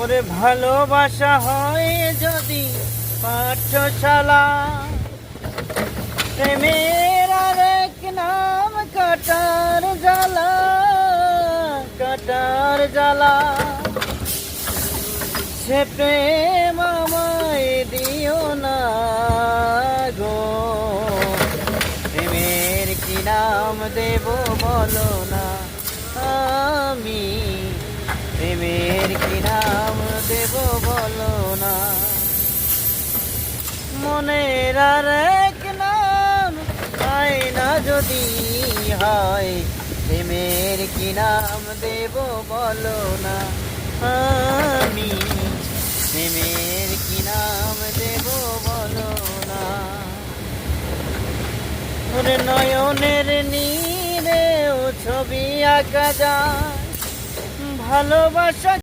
ওরে ভালোবাসা হয় যদি পাঠশালা, প্রেমের আরেক নাম কাটার জ্বালা, কাটার জ্বালা। সে প্রেম আমায় দিও না গো, প্রেমের কি নাম দেব বলো না, আমি প্রেমের কি নাম দেব বলো না। মনের আরেক নাম আয়না যদি হয়, প্রেমের কি নাম দেব বলো না, আমি প্রেমের কি নাম দেব বলো না। ওরে নয়নের নীরেও ছবি আঁকা যায়, ভালোবাসা